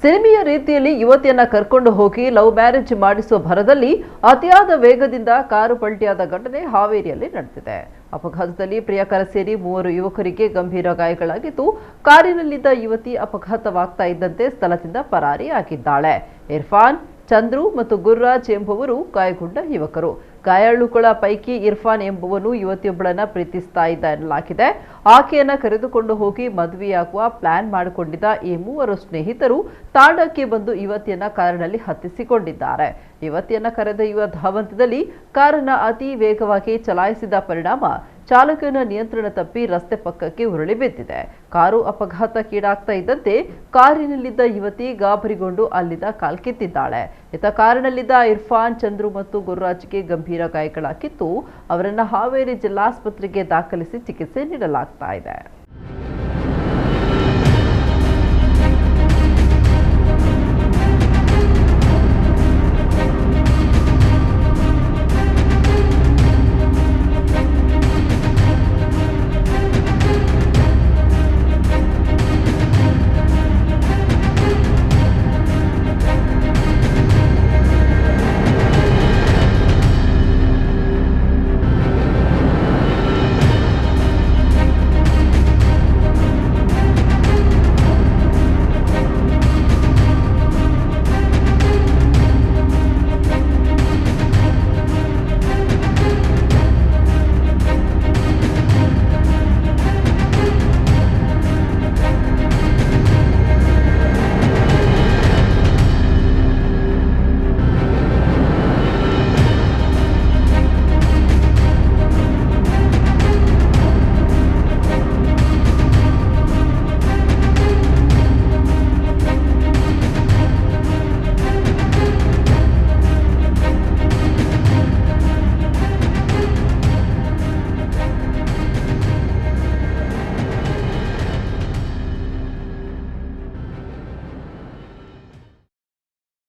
ಸಿನಿಮೆಯ ರೀತಿಯಲ್ಲಿ ಯುವತಿಯನ್ನ ಕರ್ಕೊಂಡು ಹೋಗಿ ಲವ್ ಮ್ಯಾರೇಜ್ ಮಾಡಿಸುವ ಭರದಲ್ಲಿ ಅತಿಯಾದ ವೇಗದಿಂದ ಕಾರು ಪಲ್ಟಿಯಾದ ಘಟನೆ ಹಾವೇರಿಯಲ್ಲಿ ನಡೆದಿದೆ. ಅಪಘಾತದಲ್ಲಿ ಪ್ರಿಯಕರ ಸೇರಿ 3 ಯುವಕರಿಗೆ ಗಂಭೀರ ಗಾಯಗಳಾಗಿದ್ದು, ಕಾರಿನಲ್ಲಿದ್ದ ಯುವತಿ ಅಪಘಾತವಾಗ್ತಾ ಇದ್ದಂತೆ ಸ್ಥಳದಿಂದ ಪರಾರಿಯಾಗಿದ್ದಾಳೆ. ಇರ್ಫಾನ್, ಚಂದ್ರು ಮತ್ತು ಗುರ್ರಾಜ್ ಎಂಬುವರು ಗಾಯಗೊಂಡ ಯುವಕರು. ಗಾಯಾಳುಗಳ ಪೈಕಿ ಇರ್ಫಾನ್ ಎಂಬುವನು ಯುವತಿಯೊಬ್ಬಳನ್ನ ಪ್ರೀತಿಸ್ತಾ ಇದ್ದ ಎನ್ನಲಾಗಿದೆ. ಆಕೆಯನ್ನ ಕರೆದುಕೊಂಡು ಹೋಗಿ ಮದುವೆಯಾಗುವ ಪ್ಲಾನ್ ಮಾಡಿಕೊಂಡಿದ್ದ ಈ 3 ಸ್ನೇಹಿತರು ತಾಂಡಕ್ಕೆ ಬಂದು ಯುವತಿಯನ್ನ ಕಾರಿನಲ್ಲಿ ಹತ್ತಿಸಿಕೊಂಡಿದ್ದಾರೆ. ಯುವತಿಯನ್ನ ಕರೆದೊಯ್ಯುವ ಧಾವಂತದಲ್ಲಿ ಕಾರನ್ನ ಅತಿ ವೇಗವಾಗಿ ಚಲಾಯಿಸಿದ ಪರಿಣಾಮ ಚಾಲಕನ ನಿಯಂತ್ರಣ ತಪ್ಪಿ ರಸ್ತೆ ಪಕ್ಕಕ್ಕೆ ಉರುಳಿ ಬಿದ್ದಿದೆ. ಕಾರು ಅಪಘಾತಕ್ಕೀಡಾಗ್ತಾ ಇದ್ದಂತೆ ಕಾರಿನಲ್ಲಿದ್ದ ಯುವತಿ ಗಾಬರಿಗೊಂಡು ಅಲ್ಲಿಂದ ಕಾಲ್ಕಿತ್ತಿದ್ದಾಳೆ. ಕಾರಿನಲ್ಲಿದ್ದ ಇರ್ಫಾನ್, ಚಂದ್ರು ಮತ್ತು ಗುರುರಾಜ್ಗೆ ಗಂಭೀರ ಗಾಯಗಳಾಗಿದ್ದು, ಅವರನ್ನು ಹಾವೇರಿ ಜಿಲ್ಲಾಸ್ಪತ್ರೆಗೆ ದಾಖಲಿಸಿ ಚಿಕಿತ್ಸೆ ನೀಡಲಾಗ್ತಾ ಇದೆ.